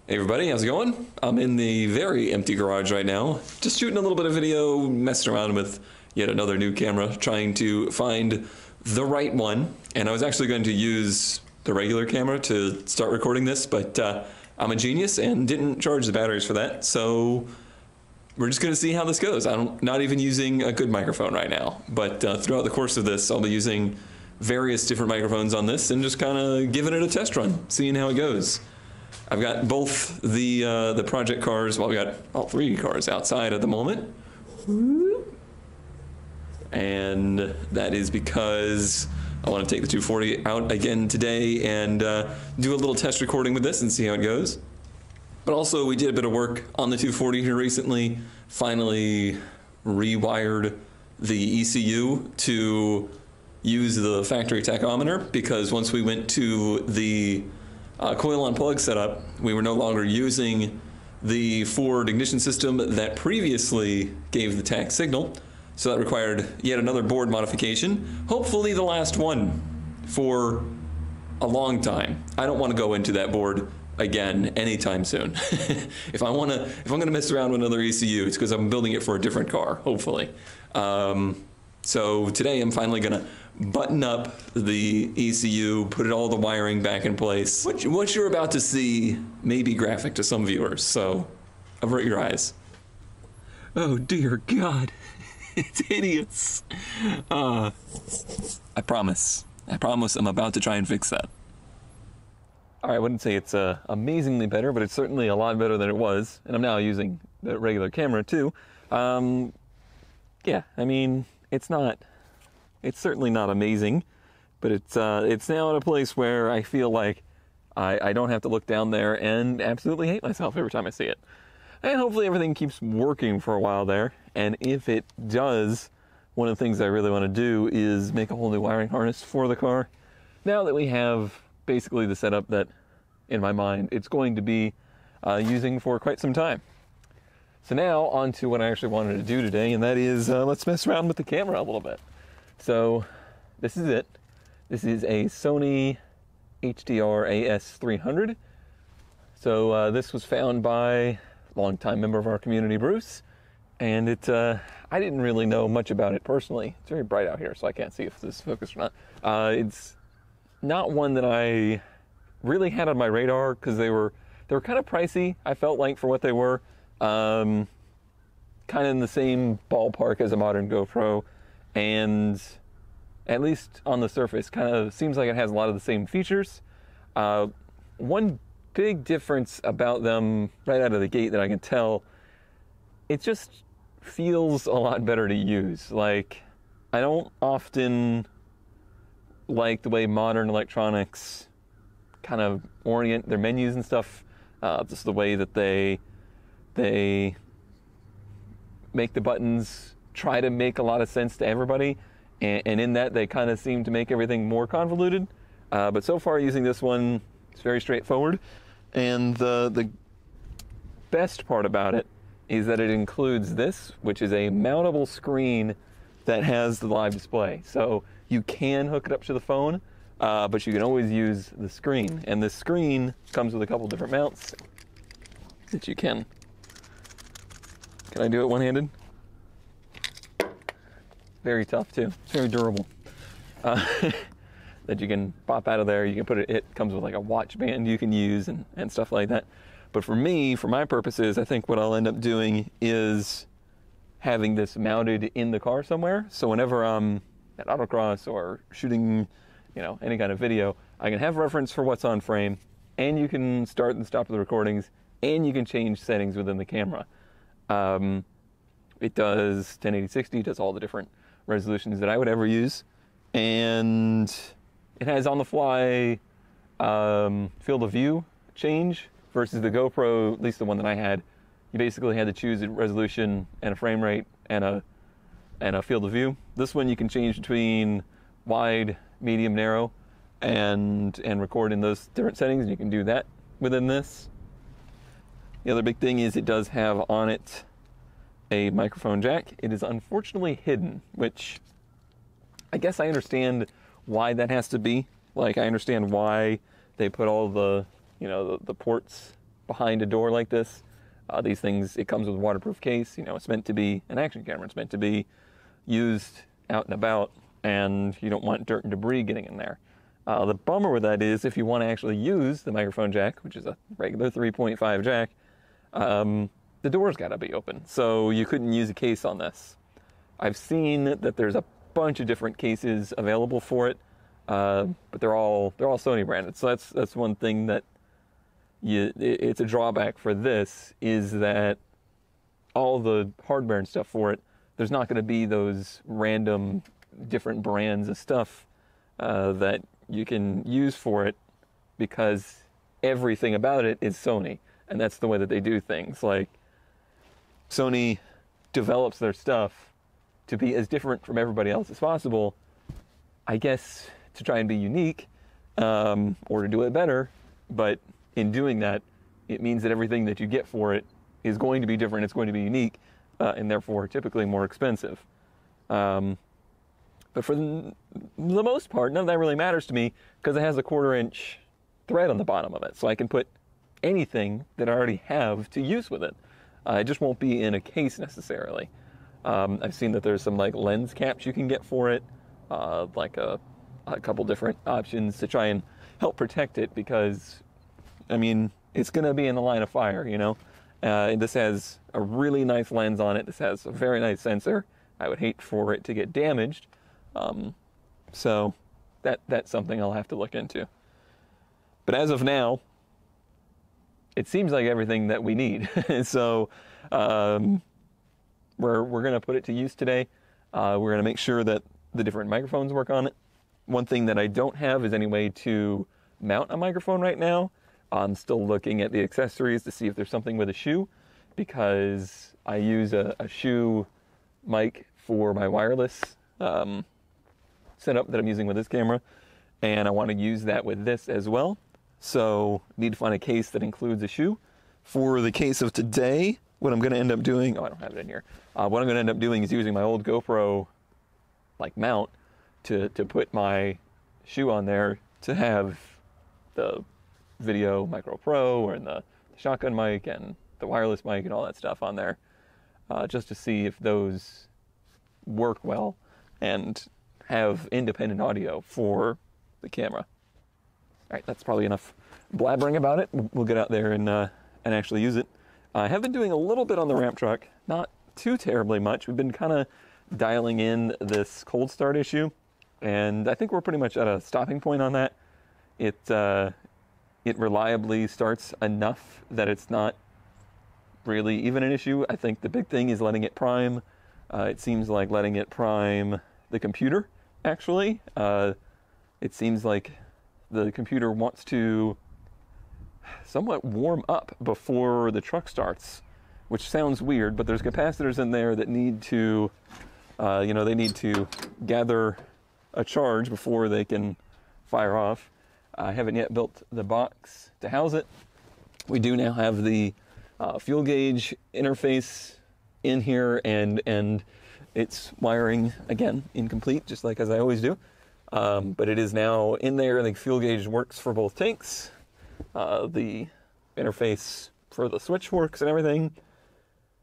Hey everybody, how's it going? I'm in the very empty garage right now, just shooting a little bit of video, messing around with yet another new camera, trying to find the right one. And I was actually going to use the regular camera to start recording this, but I'm a genius and didn't charge the batteries for that, so we're just gonna see how this goes. I'm not even using a good microphone right now, but throughout the course of this, I'll be using various different microphones on this and just kind of giving it a test run, seeing how it goes. I've got both the project cars, well, we got all three cars outside at the moment. And that is because I want to take the 240 out again today and do a little test recording with this and see how it goes. But also we did a bit of work on the 240 here recently, finally rewired the ECU to use the factory tachometer, because once we went to the coil on plug setup, we were no longer using the Ford ignition system that previously gave the tach signal. So that required yet another board modification, hopefully the last one for a long time. I don't want to go into that board again anytime soon. If I'm gonna mess around with another ECU, it's because I'm building it for a different car, hopefully. So today I'm finally gonna button up the ECU, put all the wiring back in place. What you're about to see may be graphic to some viewers, so avert your eyes. Oh dear God, it's hideous. I promise I'm about to try and fix that. All right, I wouldn't say it's amazingly better, but it's certainly a lot better than it was, and I'm now using the regular camera too. Yeah, I mean, it's certainly not amazing, but it's now at a place where I feel like I don't have to look down there and absolutely hate myself every time I see it. And hopefully everything keeps working for a while there. And if it does, one of the things I really want to do is make a whole new wiring harness for the car. Now that we have basically the setup that, in my mind, it's going to be using for quite some time. So now on to what I actually wanted to do today, and that is let's mess around with the camera a little bit. So this is it. This is a Sony AS300. So this was found by a longtime member of our community, Bruce, and I didn't really know much about it personally. It's very bright out here, so I can't see if this is focused or not. It's not one that I really had on my radar because they were kind of pricey, I felt like, for what they were. Kind of in the same ballpark as a modern GoPro, and at least on the surface kind of seems like it has a lot of the same features. One big difference about them right out of the gate that I can tell, it just feels a lot better to use. Like, I don't often like the way modern electronics kind of orient their menus and stuff, just the way that they make the buttons try to make a lot of sense to everybody, and in that they kind of seem to make everything more convoluted. But so far using this one, it's very straightforward, and the best part about it is that it includes this, which is a mountable screen that has the live display. So you can hook it up to the phone, but you can always use the screen, and this screen comes with a couple different mounts that you can. Can I do it one-handed? Very tough too. It's very durable. That you can pop out of there. You can put it. It comes with like a watch band you can use and stuff like that. But for me, for my purposes, I think what I'll end up doing is having this mounted in the car somewhere. So whenever I'm at autocross or shooting, any kind of video, I can have reference for what's on frame, and you can start and stop the recordings, and you can change settings within the camera. It does 1080-60, does all the different resolutions that I would ever use, and it has on the fly field of view change versus the GoPro, at least the one that I had. You basically had to choose a resolution and a frame rate and a field of view. This one you can change between wide, medium, narrow, and record in those different settings, and you can do that within this. The other big thing is it does have on it a microphone jack. It is unfortunately hidden, which I guess I understand why that has to be. Like, I understand why they put all the, the ports behind a door like this. These things, it comes with a waterproof case. It's meant to be an action camera. It's meant to be used out and about, and you don't want dirt and debris getting in there. The bummer with that is if you want to actually use the microphone jack, which is a regular 3.5 jack, the door's got to be open. So you couldn't use a case on this. I've seen that there's a bunch of different cases available for it, but they're all Sony branded. So that's one thing that it's a drawback for this, is that all the hardware and stuff for it, there's not going to be those random different brands of stuff that you can use for it, because everything about it is Sony, and that's the way that they do things. Like, Sony develops their stuff to be as different from everybody else as possible, I guess, to try and be unique, or to do it better. But in doing that, it means that everything that you get for it is going to be different, it's going to be unique, and therefore typically more expensive. But for the most part, none of that really matters to me, because it has a 1/4-inch thread on the bottom of it, so I can put anything that I already have to use with it. It just won't be in a case necessarily. I've seen that there's some like lens caps you can get for it, like a couple different options to try and help protect it, because, I mean, it's going to be in the line of fire, And this has a really nice lens on it. This has a very nice sensor. I would hate for it to get damaged. So that's something I'll have to look into. But as of now, it seems like everything that we need. So we're going to put it to use today. We're going to make sure that the different microphones work on it. One thing that I don't have is any way to mount a microphone right now. I'm still looking at the accessories to see if there's something with a shoe, because I use a shoe mic for my wireless setup that I'm using with this camera, and I want to use that with this as well. So need to find a case that includes a shoe. For the case of today, what I'm going to end up doing, I don't have it in here. What I'm going to end up doing is using my old GoPro like mount to put my shoe on there, to have the Video Micro Pro and the shotgun mic and the wireless mic and all that stuff on there, just to see if those work well and have independent audio for the camera. All right, that's probably enough blabbering about it. We'll get out there and actually use it. I have been doing a little bit on the ramp truck, not too terribly much. We've been kind of dialing in this cold start issue, and I think we're pretty much at a stopping point on that. It reliably starts enough that it's not really even an issue. I think the big thing is letting it prime. It seems like letting it prime the computer, actually. It seems like the computer wants to somewhat warm up before the truck starts, which sounds weird, but there's capacitors in there that need to, they need to gather a charge before they can fire off. I haven't yet built the box to house it. We do now have the fuel gauge interface in here, and it's wiring, again, incomplete, just like as I always do. But it is now in there. The fuel gauge works for both tanks. The interface for the switch works and everything.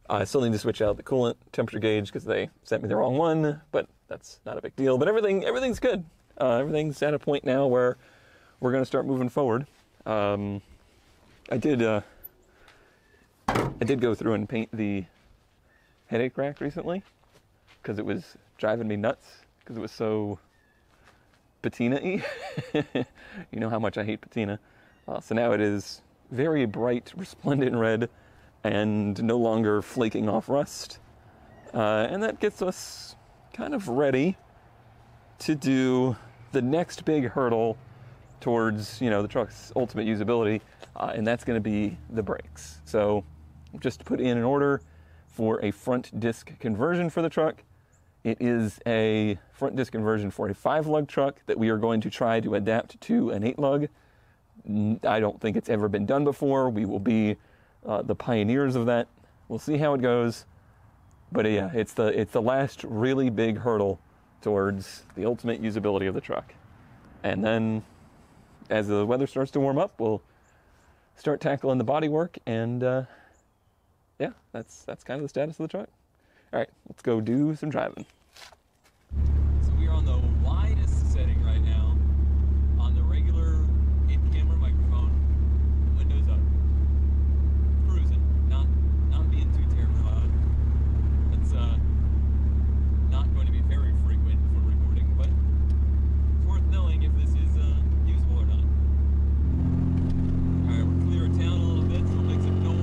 I still need to switch out the coolant temperature gauge because they sent me the wrong one, but that's not a big deal. But everything's good. Everything's at a point now where we're going to start moving forward. I did go through and paint the headache rack recently because it was driving me nuts because it was so patina-y. You know how much I hate patina. So now it is very bright, resplendent red and no longer flaking off rust. And that gets us kind of ready to do the next big hurdle towards, the truck's ultimate usability, and that's going to be the brakes. So just to put in an order for a front disc conversion for the truck. It is a front disc conversion for a 5-lug truck that we are going to try to adapt to an 8-lug. I don't think it's ever been done before. We will be the pioneers of that. We'll see how it goes. But yeah, it's the last really big hurdle towards the ultimate usability of the truck. And then as the weather starts to warm up, we'll start tackling the body work, and yeah, that's kind of the status of the truck. All right, let's go do some driving. So we are on the widest setting right now on the regular in-camera microphone, windows up, cruising, not being too terribly loud. It's not going to be very frequent for recording, but it's worth knowing if this is useful or not. All right, we'll clear town a little bit, so we'll make some noise.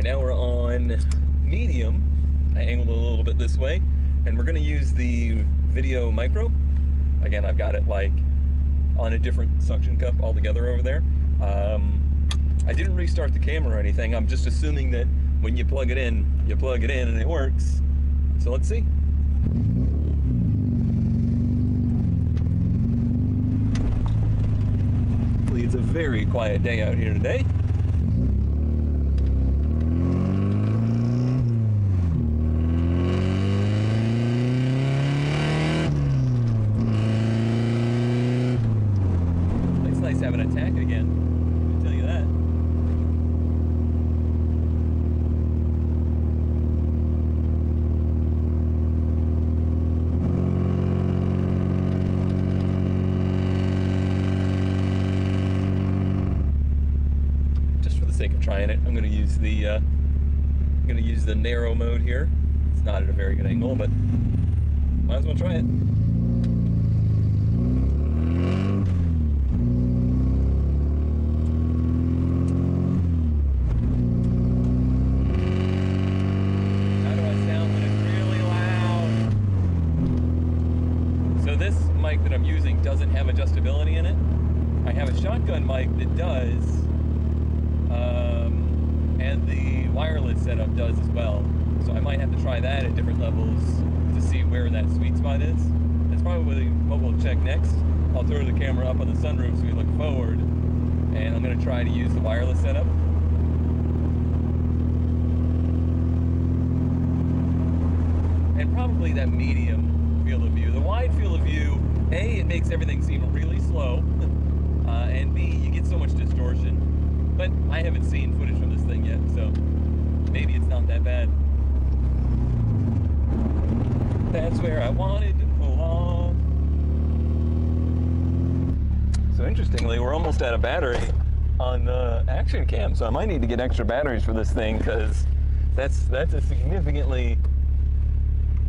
Now we're on medium. I angled a little bit this way, and we're going to use the video micro. Again, I've got it like on a different suction cup altogether over there. I didn't restart the camera or anything. I'm just assuming that when you plug it in and it works. So let's see. Hopefully it's a very quiet day out here today. Having attack again, I'll tell you that. Just for the sake of trying it, I'm going to use the narrow mode here. It's not at a very good angle, but might as well try it. That I'm using doesn't have adjustability in it. I have a shotgun mic that does, and the wireless setup does as well. So I might have to try that at different levels to see where that sweet spot is. That's probably what we'll check next. I'll throw the camera up on the sunroof so we look forward, and I'm going to try to use the wireless setup. And probably that medium field of view. The wide field of view, A, it makes everything seem really slow, and B, you get so much distortion. But I haven't seen footage from this thing yet, so maybe it's not that bad. That's where I wanted to pull off. So interestingly, we're almost out of battery on the action cam, so I might need to get extra batteries for this thing, because that's a significantly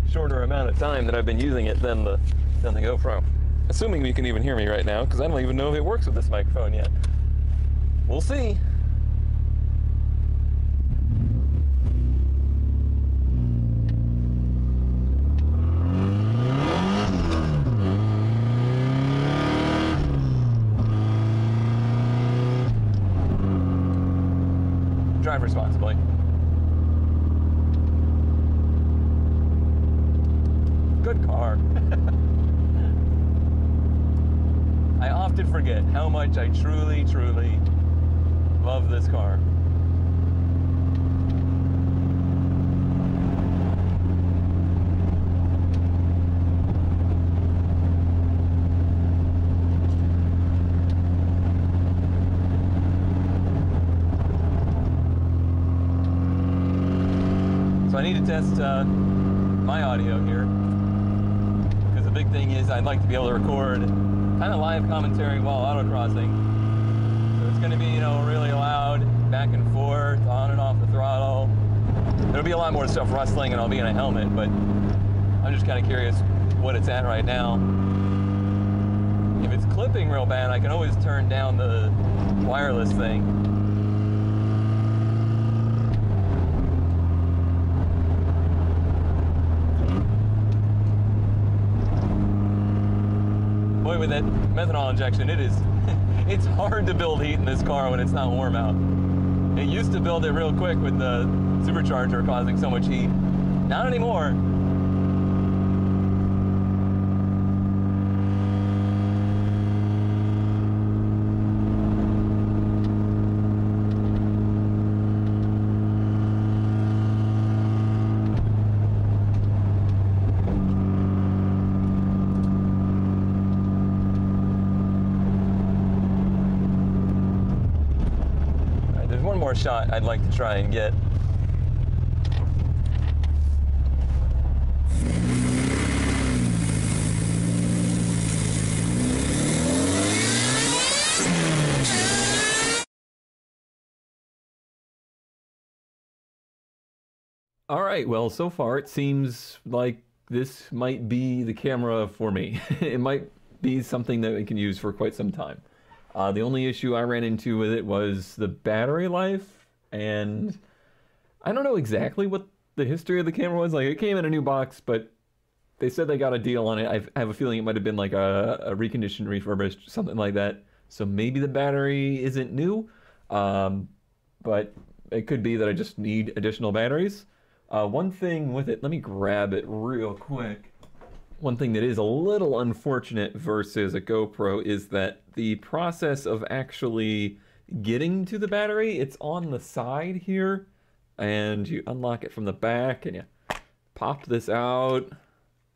shorter amount of time that I've been using it than the GoPro. Assuming you can even hear me right now, because I don't even know if it works with this microphone yet. We'll see. Drive responsibly. Good car. I often forget how much I truly, truly love this car. So I need to test my audio here, because the big thing is I'd like to be able to record kind of live commentary while autocrossing. So it's going to be, you know, really loud, back and forth, on and off the throttle. There'll be a lot more stuff rustling and I'll be in a helmet, but I'm just kind of curious what it's at right now. If it's clipping real bad, I can always turn down the wireless thing. Boy, with that methanol injection, it's hard to build heat in this car when it's not warm out. It used to build it real quick with the supercharger causing so much heat. Not anymore. more shot I'd like to try and get. All right, well, so far it seems like this might be the camera for me. It might be something that we can use for quite some time. The only issue I ran into with it was the battery life, and I don't know exactly what the history of the camera was. Like, it came in a new box, but they said they got a deal on it. I have a feeling it might have been like a reconditioned, refurbished, something like that. So maybe the battery isn't new, but it could be that I just need additional batteries. One thing with it, let me grab it real quick. One thing that is a little unfortunate versus a GoPro is that the process of actually getting to the battery, it's on the side here, and you unlock it from the back, and you pop this out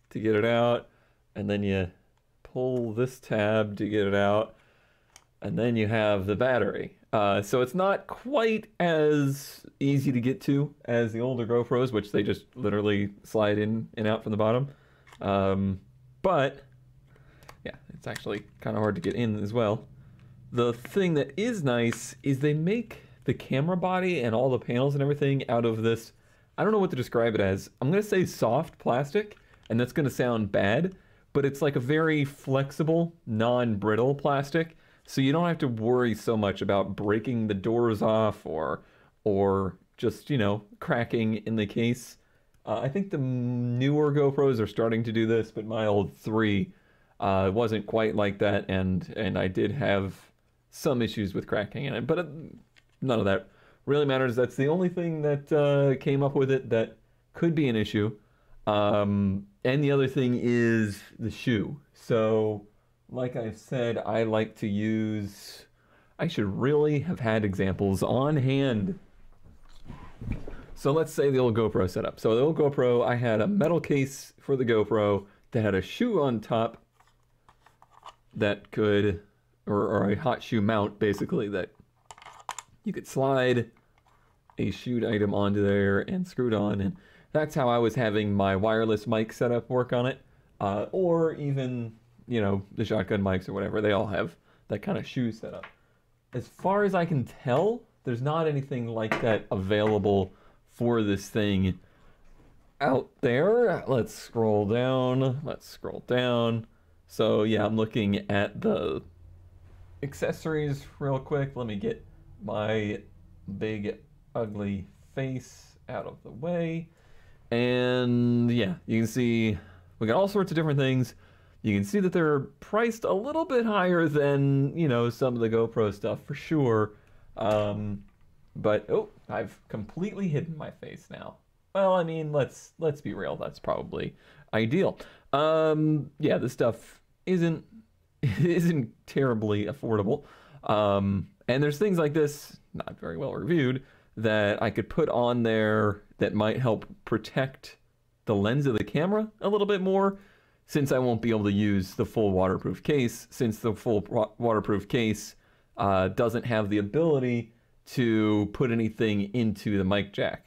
to get it out, and then you pull this tab to get it out, and then you have the battery. So it's not quite as easy to get to as the older GoPros, which they just literally slide in and out from the bottom. But yeah, it's actually kind of hard to get in as well. The thing that is nice is they make the camera body and all the panels and everything out of this, I don't know what to describe it as. I'm going to say soft plastic, and that's going to sound bad, but it's like a very flexible, non-brittle plastic. So you don't have to worry so much about breaking the doors off or just, you know, cracking in the case. I think the newer GoPros are starting to do this, but my old 3 wasn't quite like that, and I did have some issues with cracking in it, but none of that really matters. That's the only thing that came up with it that could be an issue. And the other thing is the shoe. So, like I've said, I like to use... I should really have had examples on hand. So let's say the old GoPro setup. So the old GoPro, I had a metal case for the GoPro that had a shoe on top that could, or a hot shoe mount basically, that you could slide a shoe item onto there and screw it on, and that's how I was having my wireless mic setup work on it, or even, you know, the shotgun mics or whatever. They all have that kind of shoe setup. As far as I can tell, there's not anything like that available for this thing out there. Let's scroll down. Let's scroll down. So yeah, I'm looking at the accessories real quick. Let me get my big ugly face out of the way. And yeah, you can see we got all sorts of different things. You can see that they're priced a little bit higher than, you know, some of the GoPro stuff for sure. But oh, I've completely hidden my face now. Well, I mean, let's be real. That's probably ideal. Yeah, this stuff isn't terribly affordable. And there's things like this, not very well reviewed, that I could put on there that might help protect the lens of the camera a little bit more, since I won't be able to use the full waterproof case, since the full waterproof case doesn't have the ability to put anything into the mic jack.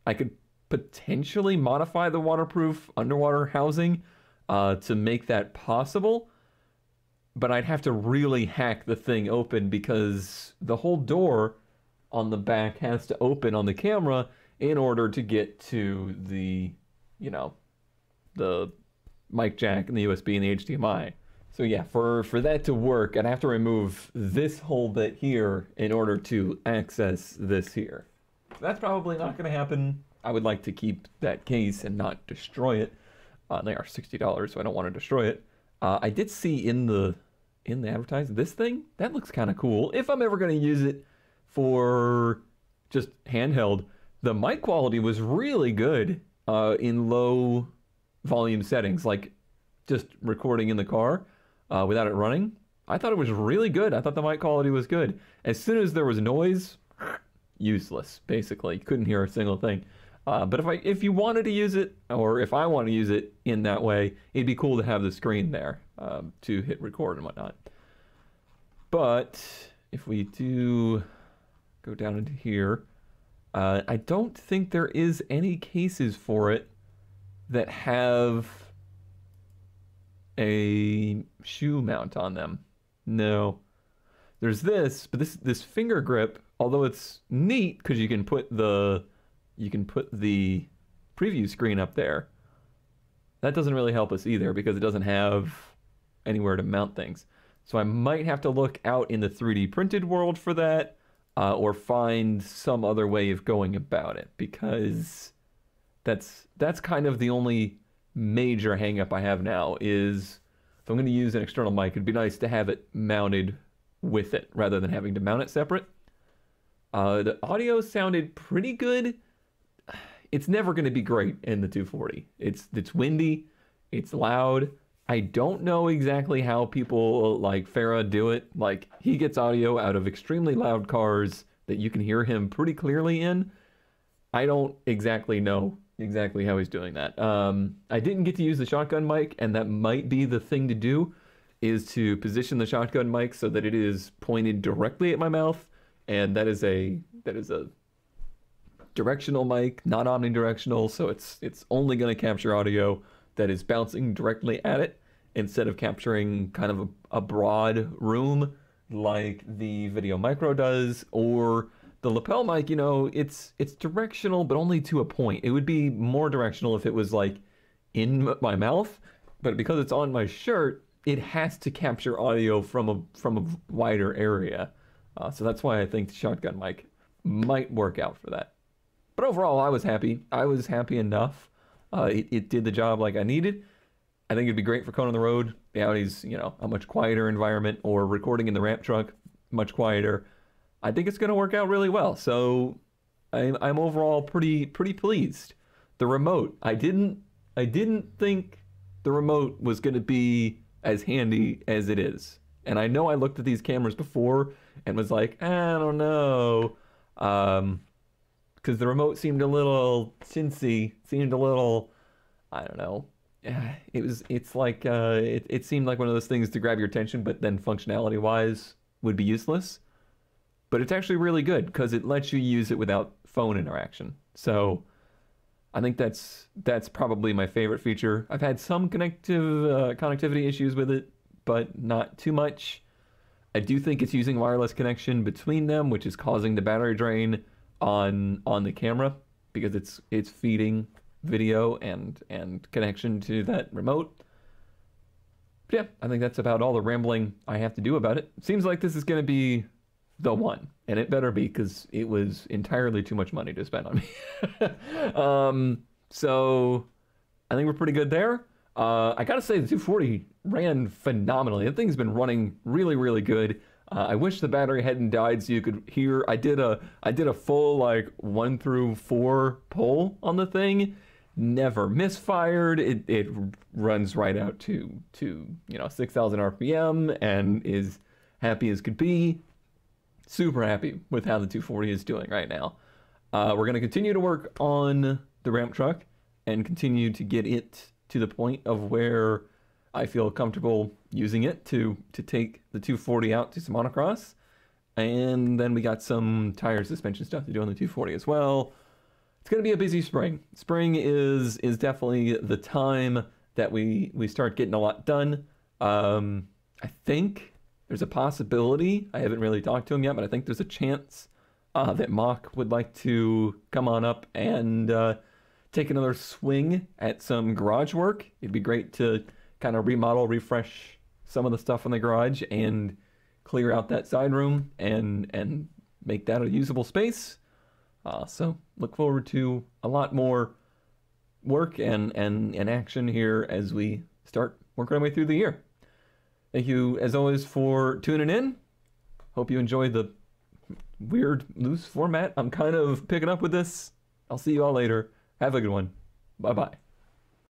I could potentially modify the waterproof underwater housing to make that possible, but I'd have to really hack the thing open because the whole door on the back has to open on the camera in order to get to the, you know, the mic jack and the USB and the HDMI. So yeah, for that to work, I'd have to remove this whole bit here in order to access this here. That's probably not going to happen. I would like to keep that case and not destroy it. They are $60, so I don't want to destroy it. I did see in the advertising, this thing, that looks kind of cool. If I'm ever going to use it for just handheld, the mic quality was really good in low volume settings, like just recording in the car without it running. I thought it was really good. I thought the mic quality was good. As soon as there was noise, useless, basically. Couldn't hear a single thing. But if you wanted to use it, or if I want to use it in that way, it'd be cool to have the screen there to hit record and whatnot. But if we do go down into here. I don't think there is any cases for it that have a shoe mount on them. No. There's this, but this finger grip, although it's neat because you can put the preview screen up there. That doesn't really help us either because it doesn't have anywhere to mount things. So I might have to look out in the 3D printed world for that, or find some other way of going about it, because that's kind of the only major hang-up I have now is if I'm going to use an external mic, it'd be nice to have it mounted with it rather than having to mount it separate. The audio sounded pretty good. It's never going to be great in the 240. It's windy, it's loud. I don't know exactly how people like Farah do it. Like, he gets audio out of extremely loud cars that you can hear him pretty clearly in. I don't exactly know how he's doing that. I didn't get to use the shotgun mic, and that might be the thing to do, is to position the shotgun mic so that it is pointed directly at my mouth, and that is a directional mic, not omnidirectional, so it's only going to capture audio that is bouncing directly at it instead of capturing kind of a broad room like the Video Micro does, or the lapel mic. You know, it's directional, but only to a point. It would be more directional if it was like in my mouth, but because it's on my shirt, it has to capture audio from a wider area. So that's why I think the shotgun mic might work out for that. But overall, I was happy. I was happy enough. It did the job like I needed. I think it'd be great for Cone on the road. The Audi's, you know, a much quieter environment, or recording in the ramp truck, much quieter. I think it's going to work out really well. So I'm overall pretty pleased. The remote, I didn't think the remote was going to be as handy as it is. And I know I looked at these cameras before and was like, I don't know. Because the remote seemed a little chintzy, seemed a little, I don't know. It seemed like one of those things to grab your attention, but then functionality-wise would be useless. But it's actually really good because it lets you use it without phone interaction. So I think that's probably my favorite feature. I've had some connectivity issues with it, but not too much. I do think it's using wireless connection between them, which is causing the battery drain on the camera because it's feeding video and connection to that remote. But yeah, I think that's about all the rambling I have to do about it. Seems like this is going to be the one, and it better be, because it was entirely too much money to spend on me. So I think we're pretty good there. I gotta say, the 240 ran phenomenally. That thing's been running really good. I wish the battery hadn't died so you could hear. I did a full like 1 through 4 pull on the thing. Never misfired. It runs right out to 6,000 RPM and is happy as could be. Super happy with how the 240 is doing right now. We're gonna continue to work on the ramp truck and continue to get it to the point of where I feel comfortable using it to take the 240 out to some motocross. And then we got some tire suspension stuff to do on the 240 as well. It's going to be a busy spring. Spring is definitely the time that we start getting a lot done. I think there's a possibility, I haven't really talked to him yet, but I think there's a chance that Mock would like to come on up and take another swing at some garage work. It'd be great to kind of remodel, refresh some of the stuff in the garage and clear out that side room and make that a usable space. So look forward to a lot more work and action here as we start working our way through the year. Thank you, as always, for tuning in. Hope you enjoyed the weird, loose format I'm kind of picking up with this. I'll see you all later. Have a good one. Bye-bye.